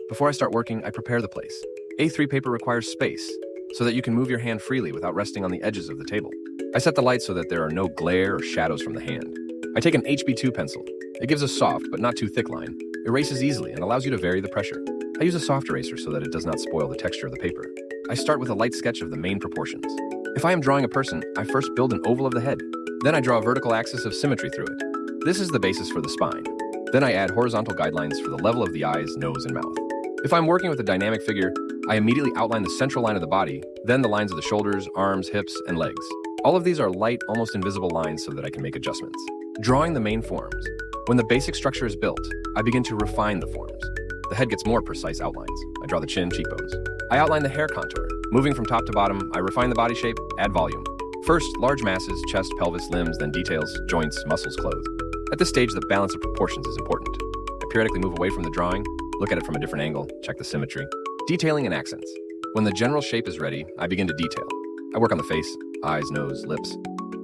Before I start working, I prepare the place. A3 paper requires space, so that you can move your hand freely without resting on the edges of the table. I set the light so that there are no glare or shadows from the hand. I take an HB2 pencil. It gives a soft but not too thick line, erases easily, and allows you to vary the pressure. I use a soft eraser so that it does not spoil the texture of the paper. I start with a light sketch of the main proportions. If I am drawing a person, I first build an oval of the head. Then I draw a vertical axis of symmetry through it. This is the basis for the spine. Then I add horizontal guidelines for the level of the eyes, nose, and mouth. If I'm working with a dynamic figure, I immediately outline the central line of the body, then the lines of the shoulders, arms, hips, and legs. All of these are light, almost invisible lines so that I can make adjustments. Drawing the main forms. When the basic structure is built, I begin to refine the forms. The head gets more precise outlines. I draw the chin, cheekbones. I outline the hair contour. Moving from top to bottom, I refine the body shape, add volume. First, large masses, chest, pelvis, limbs, then details, joints, muscles, clothes. At this stage, the balance of proportions is important. I periodically move away from the drawing, look at it from a different angle, check the symmetry. Detailing and accents. When the general shape is ready, I begin to detail. I work on the face, eyes, nose, lips.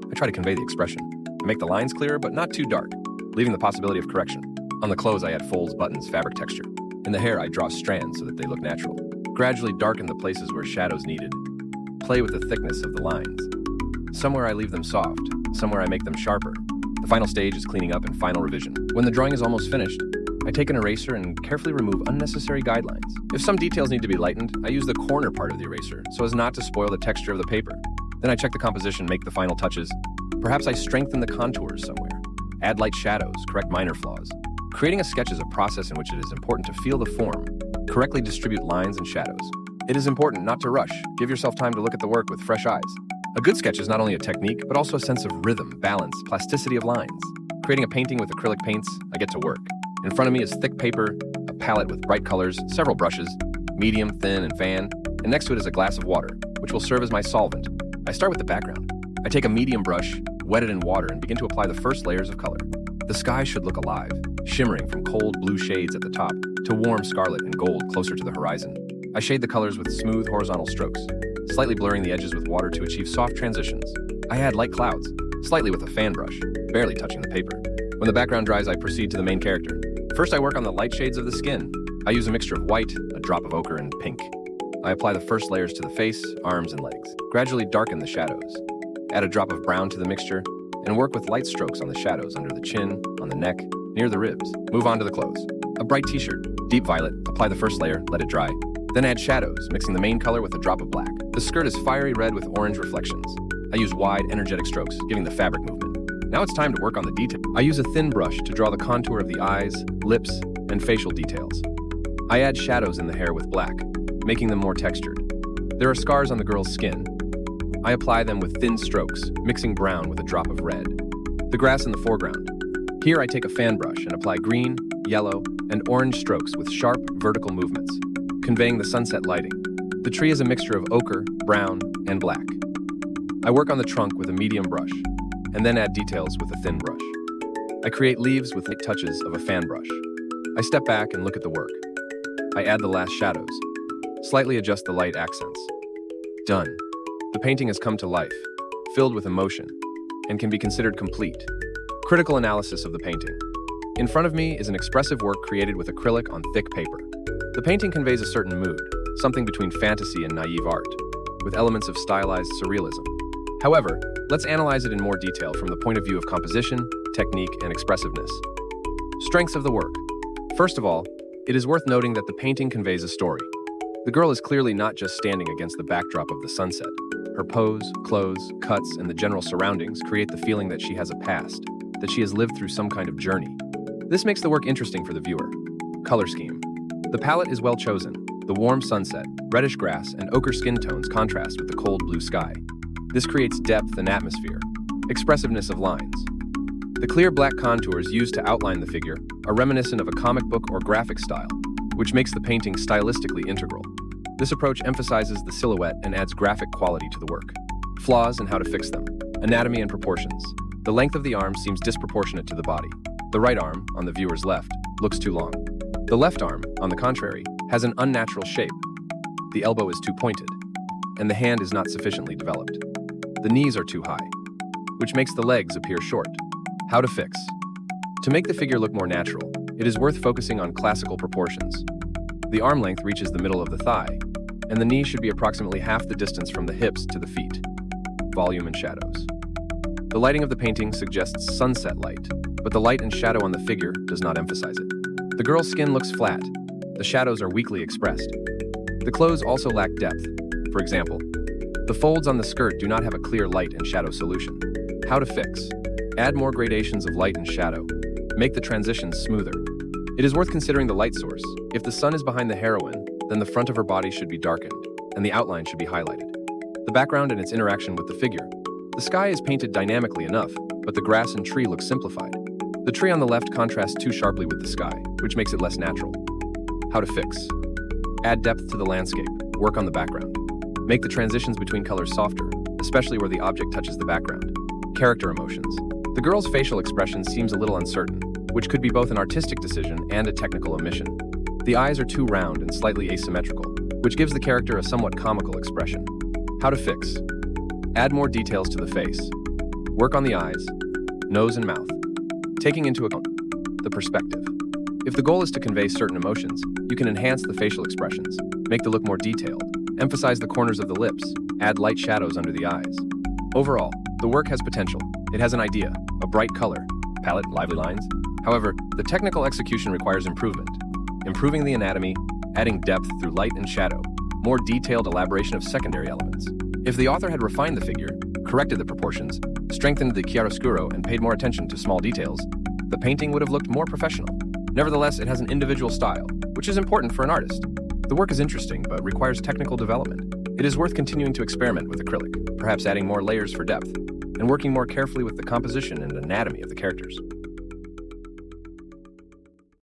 I try to convey the expression. I make the lines clearer, but not too dark, leaving the possibility of correction. On the clothes, I add folds, buttons, fabric texture. In the hair, I draw strands so that they look natural. Gradually darken the places where shadows needed. Play with the thickness of the lines. Somewhere I leave them soft, somewhere I make them sharper. The final stage is cleaning up and final revision. When the drawing is almost finished, I take an eraser and carefully remove unnecessary guidelines. If some details need to be lightened, I use the corner part of the eraser so as not to spoil the texture of the paper. Then I check the composition, make the final touches. Perhaps I strengthen the contours somewhere. Add light shadows, correct minor flaws. Creating a sketch is a process in which it is important to feel the form, correctly distribute lines and shadows. It is important not to rush. Give yourself time to look at the work with fresh eyes. A good sketch is not only a technique, but also a sense of rhythm, balance, plasticity of lines. Creating a painting with acrylic paints, I get to work. In front of me is thick paper, a palette with bright colors, several brushes, medium, thin, and fan, and next to it is a glass of water, which will serve as my solvent. I start with the background. I take a medium brush, wet it in water, and begin to apply the first layers of color. The sky should look alive, shimmering from cold blue shades at the top to warm scarlet and gold closer to the horizon. I shade the colors with smooth horizontal strokes, slightly blurring the edges with water to achieve soft transitions. I add light clouds, slightly with a fan brush, barely touching the paper. When the background dries, I proceed to the main character. First, I work on the light shades of the skin. I use a mixture of white, a drop of ochre, and pink. I apply the first layers to the face, arms, and legs. Gradually darken the shadows. Add a drop of brown to the mixture, and work with light strokes on the shadows under the chin, on the neck, near the ribs. Move on to the clothes. A bright t-shirt, deep violet, apply the first layer, let it dry. Then add shadows, mixing the main color with a drop of black. The skirt is fiery red with orange reflections. I use wide, energetic strokes, giving the fabric movement. Now it's time to work on the detail. I use a thin brush to draw the contour of the eyes, lips, and facial details. I add shadows in the hair with black, making them more textured. There are scars on the girl's skin. I apply them with thin strokes, mixing brown with a drop of red. The grass in the foreground. Here I take a fan brush and apply green, yellow, and orange strokes with sharp, vertical movements, conveying the sunset lighting. The tree is a mixture of ochre, brown, and black. I work on the trunk with a medium brush, and then add details with a thin brush. I create leaves with light touches of a fan brush. I step back and look at the work. I add the last shadows, slightly adjust the light accents. Done. The painting has come to life, filled with emotion, and can be considered complete. Critical analysis of the painting. In front of me is an expressive work created with acrylic on thick paper. The painting conveys a certain mood, something between fantasy and naive art, with elements of stylized surrealism. However, let's analyze it in more detail from the point of view of composition, technique, and expressiveness. Strengths of the work. First of all, it is worth noting that the painting conveys a story. The girl is clearly not just standing against the backdrop of the sunset. Her pose, clothes, cuts, and the general surroundings create the feeling that she has a past, that she has lived through some kind of journey. This makes the work interesting for the viewer. Color scheme. The palette is well chosen. The warm sunset, reddish grass, and ochre skin tones contrast with the cold blue sky. This creates depth and atmosphere. Expressiveness of lines. The clear black contours used to outline the figure are reminiscent of a comic book or graphic style, which makes the painting stylistically integral. This approach emphasizes the silhouette and adds graphic quality to the work. Flaws and how to fix them. Anatomy and proportions. The length of the arm seems disproportionate to the body. The right arm, on the viewer's left, looks too long. The left arm, on the contrary, has an unnatural shape. The elbow is too pointed, and the hand is not sufficiently developed. The knees are too high, which makes the legs appear short. How to fix. To make the figure look more natural, it is worth focusing on classical proportions. The arm length reaches the middle of the thigh, and the knee should be approximately half the distance from the hips to the feet. Volume and shadows. The lighting of the painting suggests sunset light, but the light and shadow on the figure does not emphasize it. The girl's skin looks flat. The shadows are weakly expressed. The clothes also lack depth. For example, the folds on the skirt do not have a clear light and shadow solution. How to fix? Add more gradations of light and shadow. Make the transitions smoother. It is worth considering the light source. If the sun is behind the heroine, then the front of her body should be darkened, and the outline should be highlighted. The background and its interaction with the figure. The sky is painted dynamically enough, but the grass and tree look simplified. The tree on the left contrasts too sharply with the sky, which makes it less natural. How to fix? Add depth to the landscape. Work on the background. Make the transitions between colors softer, especially where the object touches the background. Character emotions. The girl's facial expression seems a little uncertain, which could be both an artistic decision and a technical omission. The eyes are too round and slightly asymmetrical, which gives the character a somewhat comical expression. How to fix? Add more details to the face. Work on the eyes, nose, and mouth, taking into account the perspective. If the goal is to convey certain emotions, you can enhance the facial expressions, make the look more detailed, emphasize the corners of the lips, add light shadows under the eyes. Overall, the work has potential. It has an idea, a bright color, palette, lively lines. However, the technical execution requires improvement. Improving the anatomy, adding depth through light and shadow, more detailed elaboration of secondary elements. If the author had refined the figure, corrected the proportions, strengthened the chiaroscuro, and paid more attention to small details, the painting would have looked more professional. Nevertheless, it has an individual style, which is important for an artist. The work is interesting, but requires technical development. It is worth continuing to experiment with acrylic, perhaps adding more layers for depth, and working more carefully with the composition and anatomy of the characters.